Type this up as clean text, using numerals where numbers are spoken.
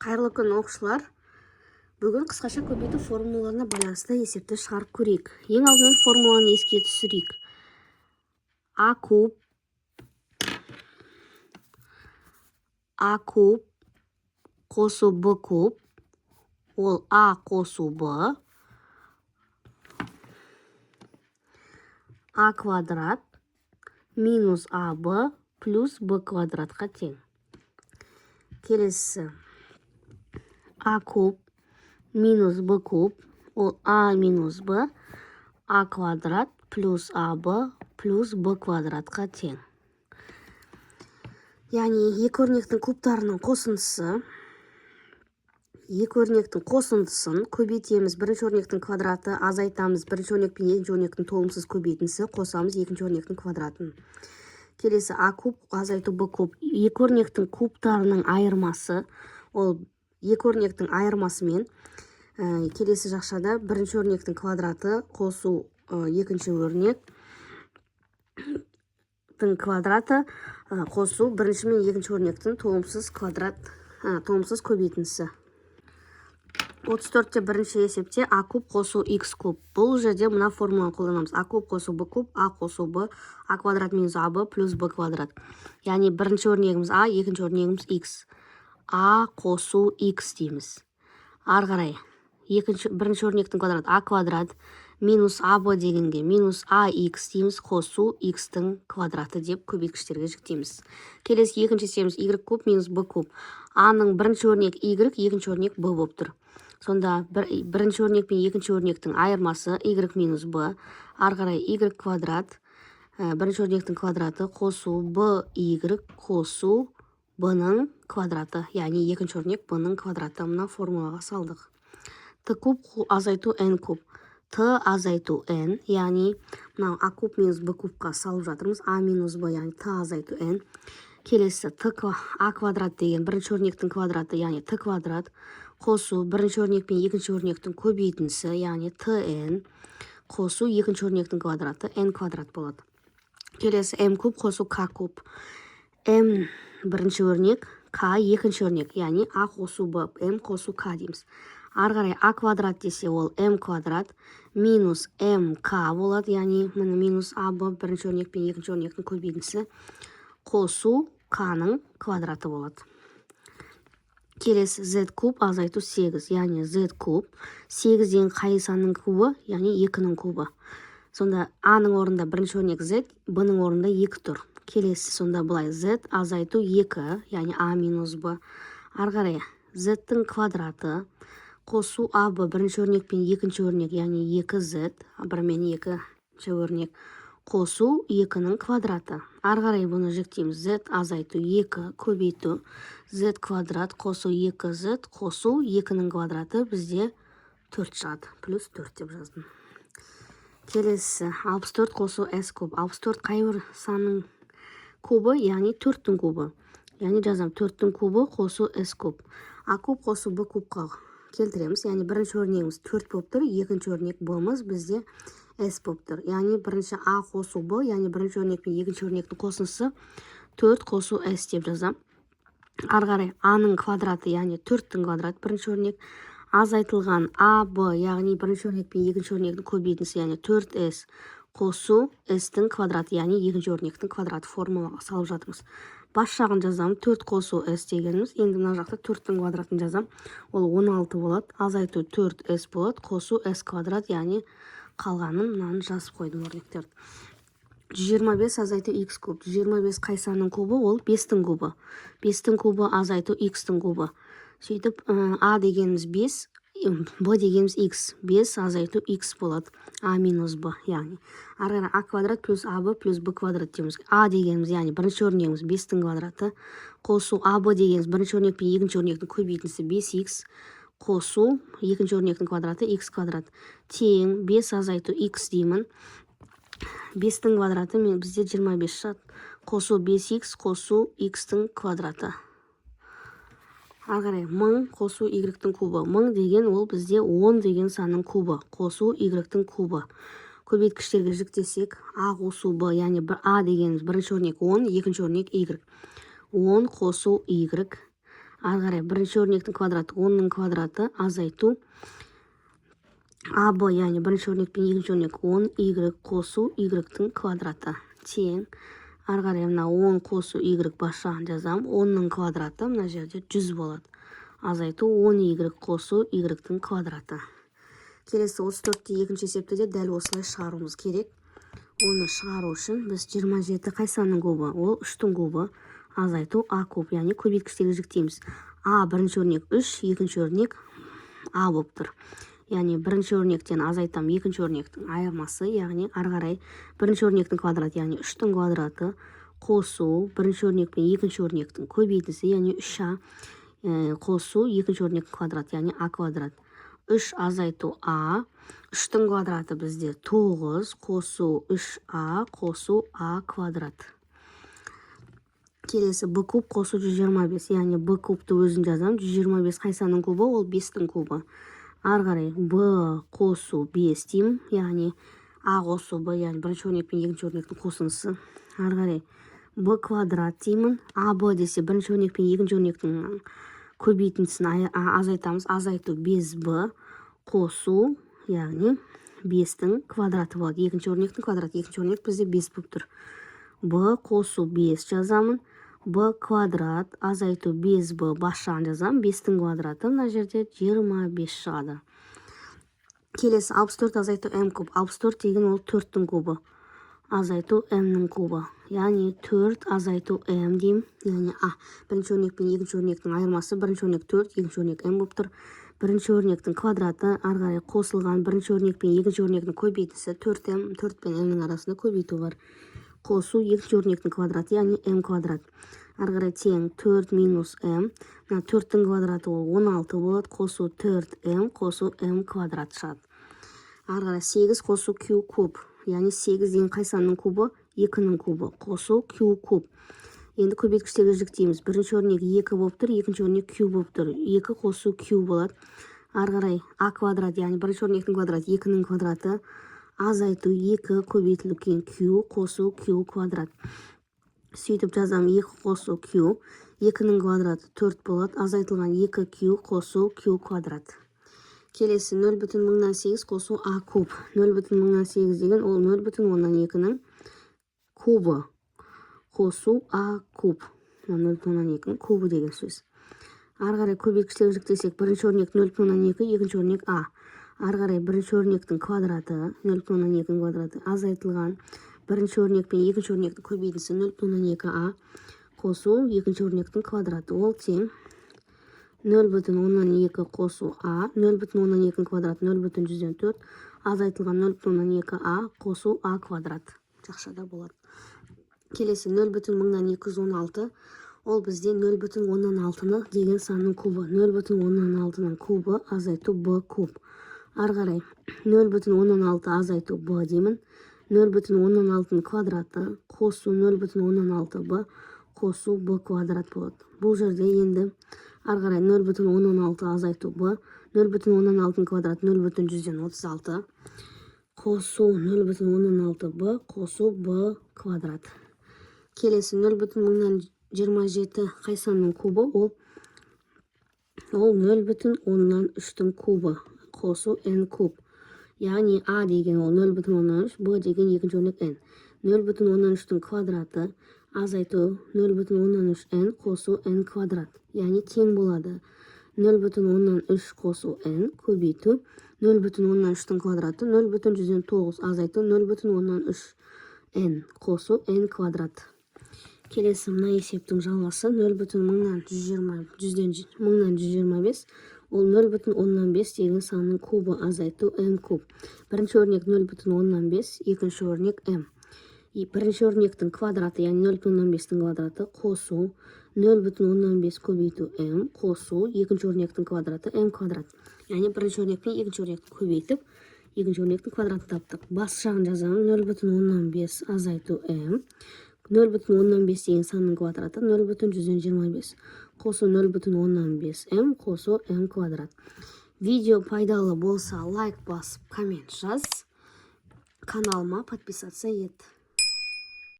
Қайырлы күн оқушылар. Бүгін қысқаша көбейту формулаларына байланысты есепті шығарып көрейік. Ең алдымен формуланы еске түсірейік. А куб қосу Б куб, ол А қосу Б, А квадрат минус АБ плюс Б квадратқа тең. Келесі А куб минус Б куб, ол А минус Б, А квадрат плюс АБ плюс Б квадратқа тең. Яғни екі өрнектің кубтарының қосындысын көбейтеміз. Бірінші өрнектің квадраты азайтамыз. Бірінші өрнек пен екінші өрнектің толымсыз көбейтіндісі қосамыз екінші өрнектің квадратын. Келесі А куб азайту Б куб. Екі өрнектің кубтарының айырмасы, ол екі өрнектің айырмасымен келесі жақшада бірінші өрнектің квадраты қосу екінші өрнектің квадраты қосу бірінші мен екінші өрнектің толымсыз көбейтіндісі. 34-те бірінші есепте А куб қосу Х куб. Бұл жерде мына формуланы қолданамыз. А куб қосу Б куб, А қосу Б, А квадрат минус АБ плюс Б квадрат. Яғни бірінші өрнегіміз А, екінші өрнегіміз Х. А қосу Х дейміз. Ары қарай бірінші өрнектің квадрат А квадрат минус АБ дегенге минус АХ дейміз, қосу Х-тің квадраты деп көбейткіштерге жүктейміз. Келесі екінші есебіміз Y куб минус Б куб. Аның бірінші өрнек Y, екінші өрнек Б болып тұр. Сонда бірінші өрнек пен екінші өрнектің айырмасы Y минус Б, ары қарай Y квадрат, бірінші өрнектің квадраты қосу Б Y қосу Б-ның квадраты, яғни екінші өрнек Б-ның квадраты. Мына формулаға салдық. Т куб азайту N куб. Т азайту N, яғни мынау А куб минус Б кубқа салып жатырмыз. А минус Б, яғни Т азайту N. Келесі А квадрат деген бірінші өрнектің квадраты, яғни Т квадрат, қосу бірінші өрнек пен екінші өрнектің көбейтіндісі, яғни ТN, қосу екінші өрнектің квадраты, N квадрат болады. Келесі М куб қосу К куб. М бірінші өрнек, К екінші өрнек, яғни А қосу Б, М қосу К дейміз. Ары қарай А квадрат десе ол М квадрат минус МК болады, яғни минус АБ бірінші өрнек пен екінші өрнектің көбейтіндісі қосу К-ның квадраты болады. Келесі Z куб азайту 8, яғни Z куб 8-ден қай санның кубы, яғни 2-ның кубы. Сонда А-ның орында бірінші өрнек Z, Б-ның орында 2 тұр. Келесі сонда бұлай Z азайту 2, яғни А минус Б. Ары қарай Z-тің квадраты қосу АБ бірінші өрнек пен екінші өрнек, яғни 2Z, бір мен екінші өрнек, қосу 2-ның квадраты. Ары қарай бұны жүктейміз. Z азайту 2 көбейту Z квадрат қосу 2Z қосу 2-ның квадраты бізде 4 шығады. Плюс 4 деп жаздым. Келесі 64 қосу S куб. 64 қайбір санның кубы, яғни 4-тің кубы. Яғни жазам 4-тің кубы қосу S куб. А куб қосу Б кубқа келтіреміз. Яғни бірінші өрнегіміз 4 болып тұр, екінші өрнек Б-мыз бізде S болып тұр. Яғни бірінші А қосу Б, яғни бірінші өрнек пен екінші өрнектің қосындысы 4 қосу S деп жазам. Ары қарай А-ның квадраты, яғни 4-тің квадрат бірінші өрнек, азайтылған АБ, яғни бірінші өрнек пен екінші өрнектің көбейтіндісі, яғни 4S қосу S-тің квадраты, яғни екінші өрнектің квадраты формулаға салып жатырмыз. Бас жағын жазам, 4 қосу S дегеніміз. Енді мына жақта 4-тің квадратын жазам. Ол 16 болады. Азайту 4S болады. Қосу S квадрат, яғни қалғанын мынаны жазып қойдым өрнектерді. 125 азайту Х куб. 125 қай санның кубы? Ол 5-тің кубы. 5-тің кубы азайту Х-тің кубы. Сөйтіп, А дегеніміз 5, Б дегеніміз Х. 5 азайту Х болады. А минус Б, яғни. Ары А квадрат плюс АБ плюс Б квадрат дейміз. А дегеніміз, яғни бірінші өрнегіміз 5-тің квадраты. Қосу АБ дегеніміз бірінші өрнек пен екінші өрнектің көбейтіндісі 5Х. Қосу екінші өрнектің квадраты Х квадрат. Тең 5 азайту Х деймін. 5-тің квадраты бізде 25 шығады. Қосу 5Х қосу Х-тің квадраты. Ары қарай 1000 қосу Y-тің кубы. 1000 деген ол бізде 10 деген санның кубы. Қосу Y-тің кубы. Көбейткіштерге жүктесек, А қосу Б, яғни А дегеніміз бірінші өрнек 10, екінші өрнек Y. 10 қосу Y. ары қарай бірінші өрнектің квадраты 10-ның квадраты азайту АБ, яғни бірінші өрнек пен екінші өрнек 10 y қосу y-тің квадраты тең. Ары қарай мына 10 қосу y бас жағын жазам. 10-ның квадраты мына жерде 100 болады. Азайту 10y қосу y-тің квадраты. Келесі 34-те екінші есепті де дәл осылай шығаруымыз керек. Оны шығару үшін біз 27 қай санның кубы? Ол 3-тің кубы. Азайту а куб, яғни көбейткіштегі жіктейміз. А бірінші өрнек 3, екінші өрнек а болып тұр. Яғни бірінші өрнектен азайтам екінші өрнектің айырмасы, яғни ары қарай бірінші өрнектің квадраты, яғни 3-тің квадраты қосу бірінші өрнек пен екінші өрнектің көбейтісі, яғни 3а қосу екінші өрнектің квадраты, яғни а квадрат. 3 азайту а, 3-тің квадраты бізде 9 қосу 3а қосу а квадрат. Келесі b куб қосу 125, яғни b кубты өзін жазам. 125 қай санның кубы? Ол 5-тің кубы. Ары қарай b қосу 5 деймін, яғни а қосу b, яғни бірінші өрнек пен екінші өрнектің қосындысы. Ары қарай b квадрат деймін. аб десе бірінші өрнек пен екінші өрнектің көбейтіндісін азайтамыз. Азайту 5b қосу, яғни 5-тің квадраты болады. Екінші өрнектің квадраты, екінші өрнек бізде 5 болып тұр. b қосу 5 жазамын. b квадрат азайту 5b бас жағын жазам. 5-тің квадраты мына жерде 25 шығады. Келесі 64 азайту m куб. 64 деген ол 4-тің кубы. Азайту m-нің кубы. Яғни 4 азайту m деймін. Яғни бірінші өрнек пен екінші өрнектің айырмасы. Бірінші өрнек 4, екінші өрнек m болып тұр. Бірінші өрнектің квадраты ары қарай қосылған бірінші өрнек пен екінші өрнектің көбейтісі 4m, 4 пен m-нің арасында көбейту бар. Қосу екінші өрнектің квадраты, яғни m квадрат. Ары қарай тең 4 минус m. Мына 4-тің квадраты ол 16 болады. Қосу 4m қосу m квадрат шығады. Ары қарай 8 қосу q куб. Яғни 8 деген қай санның кубы? 2-нің кубы. Қосу q куб. Енді көбейткіштегі жіктейміз. Бірінші өрнек 2 болып тұр, екінші өрнек q болып тұр. 2 қосу q болады. Ары қарай а квадрат, яғни бірінші өрнектің квадраты 2-нің квадраты. Азайту 2 көбейтілген q қосу q квадрат. Сөйтіп жазам 2 қосу q. 2-нің квадраты 4 болады. Азайтылған 2q қосу q квадрат. Келесі 0,8 қосу а куб. 0,8 деген ол 0,2-нің кубы. Қосу а куб. 0,2-нің кубы деген сөз. Ары қарай көбейткіштегі жіктесек, бірінші өрнек 0,2, екінші өрнек а. Ары қарай бірінші өрнектің квадраты, 0,2-нің квадраты азайтылған. Бірінші өрнек пен екінші өрнектің көбейтісі 0,2а қосу екінші өрнектің квадраты. Ол тең 0,2 қосу а, 0,2-нің квадраты 0,104, азайтылған 0,2а қосу а квадрат. Жақшада болады. Келесі 0,216, ол бізде 0,16 деген санның кубы. 0,16-нің кубы азайту b куб. Ары қарай 0,16 азайту b деймін. 0,16-нің квадраты қосу 0,16b қосу b квадрат болады. Бұл жерде енді ары қарай 0,16 азайту b, 0,16-нің квадраты 0,136 қосу 0,16b қосу b квадрат. Келесі 0,27 қай санның кубы? Ол 0,3-тің кубы қосу n куб. Яғни а деген ол 0,3, б деген екінші өрнек n. 0,3-тің квадраты азайту 0,3n қосу n квадрат. Яғни тең болады. 0,3 қосу n көбейту 0,3-тің квадраты 0,109 азайту 0,3n қосу n квадрат. Келесі мына есептің жалғасы 0,125. Ол 0,5 деген санның кубы азайту m куб. Бірінші өрнек 0,5, екінші өрнек m. Бірінші өрнектің квадраты, яғни 0,5-тің квадраты қосу 0,5 көбейту m қосу екінші өрнектің квадраты m квадрат. Яғни бірінші өрнек пен екінші өрнекті көбейтіп, екінші өрнектің квадратын таптық. Бас жағын жазамын 0,5 азайту m. 0,5 деген санның квадраты 0,125. Қосу 0,5 m қосу m квадрат. Видео пайдалы болса лайк басып, коммент жаз. Каналыма подписаться ет.